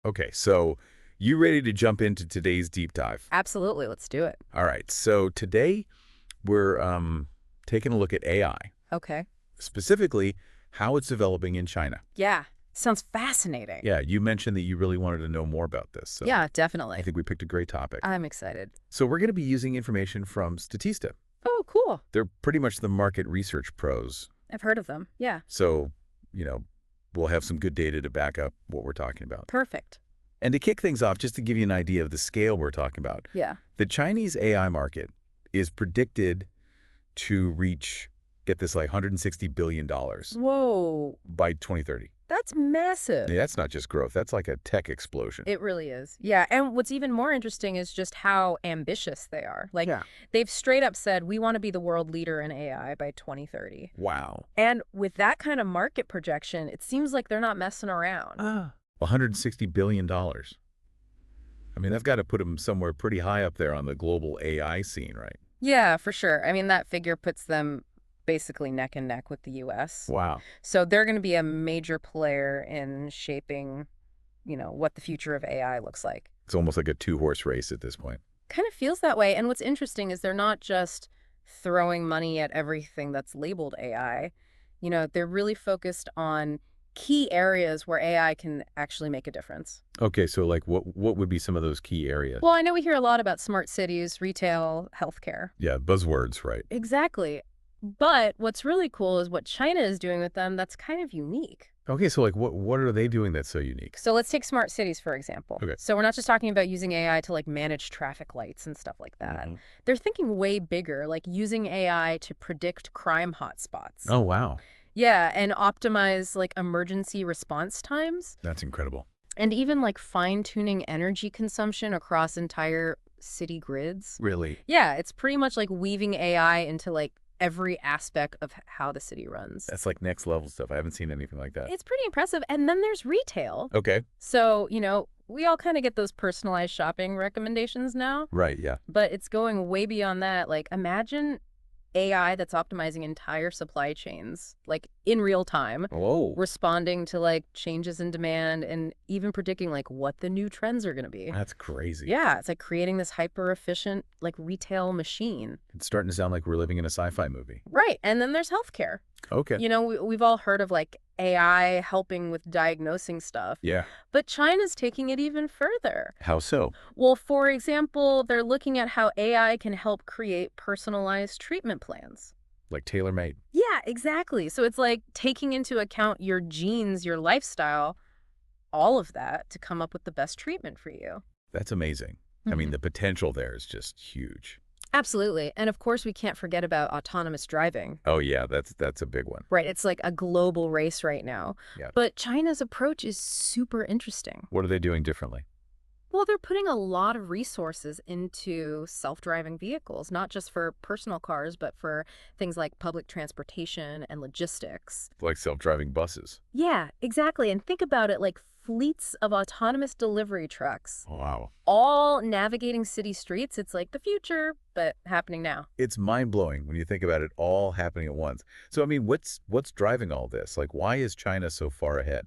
Okay, so you ready to jump into today's deep dive? Absolutely. Let's do it. All right, so today we're taking a look at AI, Okay. specifically how it's developing in China. Yeah. Sounds fascinating. Yeah, you mentioned that you really wanted to know more about this, so Yeah, I definitely. think we picked a great topic. I'm excited. So we're going to be using information from Statista. Oh, cool. They're pretty much the market research pros. I've heard of them. Yeah. So, you know, we'll have some good data to back up what we're talking about. Perfect. And to kick things off, just to give you an idea of the scale we're talking about, Yeah. the Chinese AI market is predicted to reach, get this, like $160 billion Whoa. by 2030. That's massive. Yeah, that's not just growth. That's like a tech explosion. It really is. Yeah. And what's even more interesting is just how ambitious they are. Like, Yeah. they've straight up said, we want to be the world leader in AI by 2030. Wow. And with that kind of market projection, it seems like they're not messing around. $160 billion. I mean, that's got to put them somewhere pretty high up there on the global AI scene, right? Yeah, for sure. I mean, that figure puts them basically neck and neck with the U.S. Wow. So they're going to be a major player in shaping, what the future of AI looks like. It's almost like a two-horse race at this point. Kind of feels that way. And what's interesting is they're not just throwing money at everything that's labeled AI. They're really focused on key areas where AI can actually make a difference. Okay, so like what would be some of those key areas? Well, I know we hear a lot about smart cities, retail, healthcare. Yeah, buzzwords, right? Exactly. But what's really cool is what China is doing with them that's kind of unique. Okay, so like what are they doing that's so unique? So let's take smart cities, for example. Okay. So we're not just talking about using AI to manage traffic lights and stuff like that. Mm-hmm. They're thinking way bigger, like using AI to predict crime hotspots. Oh, wow. Yeah, and optimize emergency response times. That's incredible. And even fine-tuning energy consumption across entire city grids. Really? Yeah, it's pretty much like weaving AI into every aspect of how the city runs. That's like next level stuff. I haven't seen anything like that. It's pretty impressive. And then there's retail. Okay. So, we all kind of get those personalized shopping recommendations now. Right, yeah. But it's going way beyond that. Imagine AI that's optimizing entire supply chains, in real time, Whoa. responding to changes in demand and even predicting what the new trends are going to be. That's crazy. Yeah, it's creating this hyper efficient retail machine. It's starting to sound like we're living in a sci-fi movie. Right. And then there's healthcare. Okay. We've all heard of AI helping with diagnosing stuff. Yeah. But China's taking it even further. How so? Well, for example, they're looking at how AI can help create personalized treatment plans. Like tailor-made. Yeah, exactly. So it's taking into account your genes, your lifestyle, all of that to come up with the best treatment for you. That's amazing. I mean, the potential there is just huge. Absolutely. And of course, we can't forget about autonomous driving. Oh, yeah, that's a big one. Right. It's a global race right now. Yeah. But China's approach is super interesting. What are they doing differently? Well, they're putting a lot of resources into self-driving vehicles, not just for personal cars, but for things like public transportation and logistics. Like self-driving buses. Yeah, exactly. And think about it fleets of autonomous delivery trucks, Wow. all navigating city streets. It's the future, but happening now. It's mind-blowing when you think about it all happening at once. So, I mean, what's driving all this? Why is China so far ahead?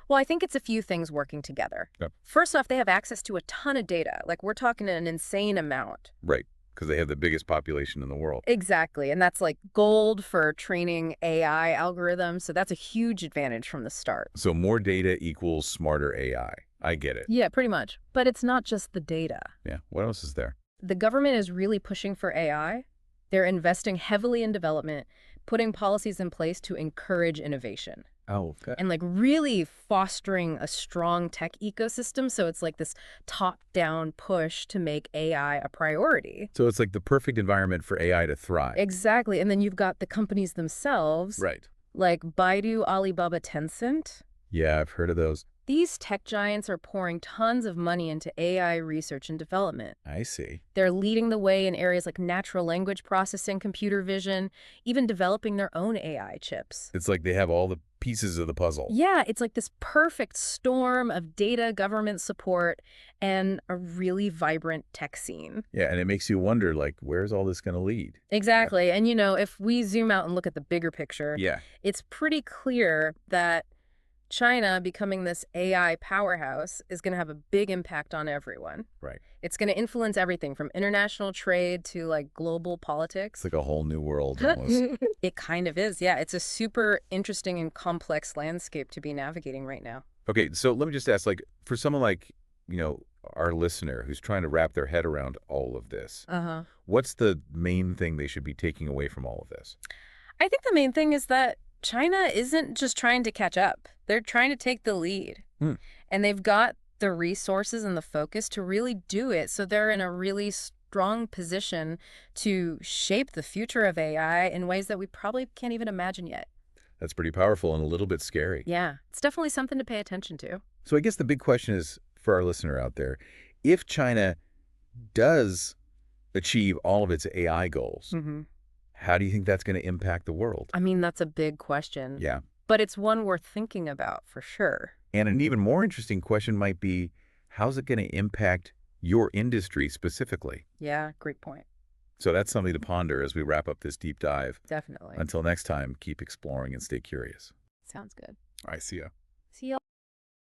Well, I think it's a few things working together. Yep. First off, they have access to a ton of data. We're talking an insane amount. Right, because they have the biggest population in the world. Exactly. And that's gold for training AI algorithms. So that's a huge advantage from the start. So more data equals smarter AI. I get it. Yeah, pretty much. But it's not just the data. Yeah. What else is there? The government is really pushing for AI. They're investing heavily in development, putting policies in place to encourage innovation. Oh, okay. And really fostering a strong tech ecosystem. So it's this top-down push to make AI a priority. So it's the perfect environment for AI to thrive. Exactly. And then you've got the companies themselves. Right. Like Baidu, Alibaba, Tencent. Yeah, I've heard of those. These tech giants are pouring tons of money into AI research and development. I see. They're leading the way in areas like natural language processing, computer vision, even developing their own AI chips. It's like they have all the pieces of the puzzle. Yeah, it's this perfect storm of data, government support, and a really vibrant tech scene. Yeah, and it makes you wonder, where's all this going to lead? Exactly. And, if we zoom out and look at the bigger picture, Yeah. it's pretty clear that China becoming this AI powerhouse is going to have a big impact on everyone. Right. It's going to influence everything from international trade to like global It's politics. like a whole new world almost. It kind of is. Yeah, it's a super interesting and complex landscape to be navigating right now. Okay, so let me just ask, like, for someone like, our listener who's trying to wrap their head around all of this, Uh-huh. what's the main thing they should be taking away from all of this? I think the main thing is that China isn't just trying to catch up. They're trying to take the lead. Hmm. And they've got the resources and the focus to really do it. So they're in a really strong position to shape the future of AI in ways that we probably can't even imagine yet. That's pretty powerful and a little bit scary. Yeah, it's definitely something to pay attention to. So I guess the big question is for our listener out there, if China does achieve all of its AI goals, Hmm. how do you think that's going to impact the world? I mean, that's a big question, Yeah. but it's one worth thinking about for sure. And an even more interesting question might be, how's it going to impact your industry specifically? Yeah, great point. So that's something to ponder as we wrap up this deep dive. Definitely. Until next time, keep exploring and stay curious. Sounds good. All right, see ya.